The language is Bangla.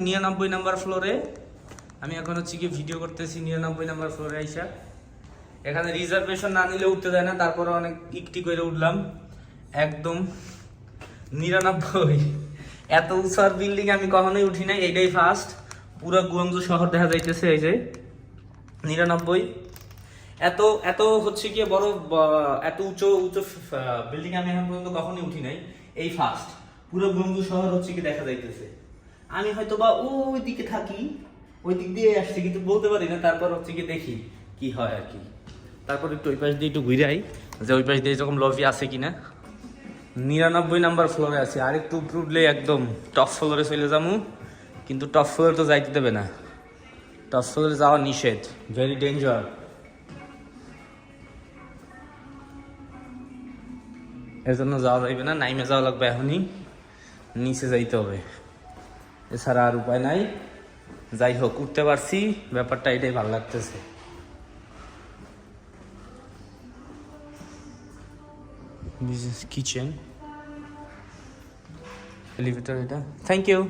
99 নাম্বার ফ্লোরে আমি এখন হচ্ছে কি ভিডিও করতেছি 99 নাম্বার ফ্লোরে আইসা। এখানে রিজার্ভেশন না নিলে উঠতে দেয় না, তারপরে অনেক ইকটি করে উঠলাম একদম 99। এত উঁচার বিল্ডিং আমি কখনোই উঠি নাই, এইটাই ফার্স্ট। পুরো গুয়াংজু শহর দেখা যাইতেছে, এই যে 99। এত এত হচ্ছে কি বড় এত উঁচু উঁচু বিল্ডিং আমি এখন পর্যন্ত কখনোই উঠি নাই, এই ফার্স্ট। পুরো গুয়াংজু শহর হচ্ছে কি দেখা যাইতেছে। আমি হয়তো বা ওই দিকে থাকি, ওই দিক দিয়ে আসছি, কিন্তু বলতে পারি না। তারপর হচ্ছে কি দেখি কি হয় আর কি। তারপর একটু ওই পাশ দিয়ে একটু ঘুরে আই, যে ওই পাশ দিয়ে এরকম লবি আছে কিনা। 99 নাম্বার ফ্লোরে আছি, আর একটু উপরে উঠলে একদম টপ ফ্লোরে চলে যাবো, কিন্তু টপ ফ্লোরে তো যাইতে দেবে না, টপ ফ্লোরে যাওয়া নিষেধ, ভেরি ডেঞ্জার। এর জন্য যাওয়া যাইবে না, নাইমে যাওয়া লাগবে এখনই, নিচে যাইতে হবে, এছাড়া আর উপায় নাই। যাই হোক, উঠতে পারছি, ব্যাপারটা এটাই ভালো লাগতেছে। কিচেন এলিভেটর এটা, থ্যাংক ইউ।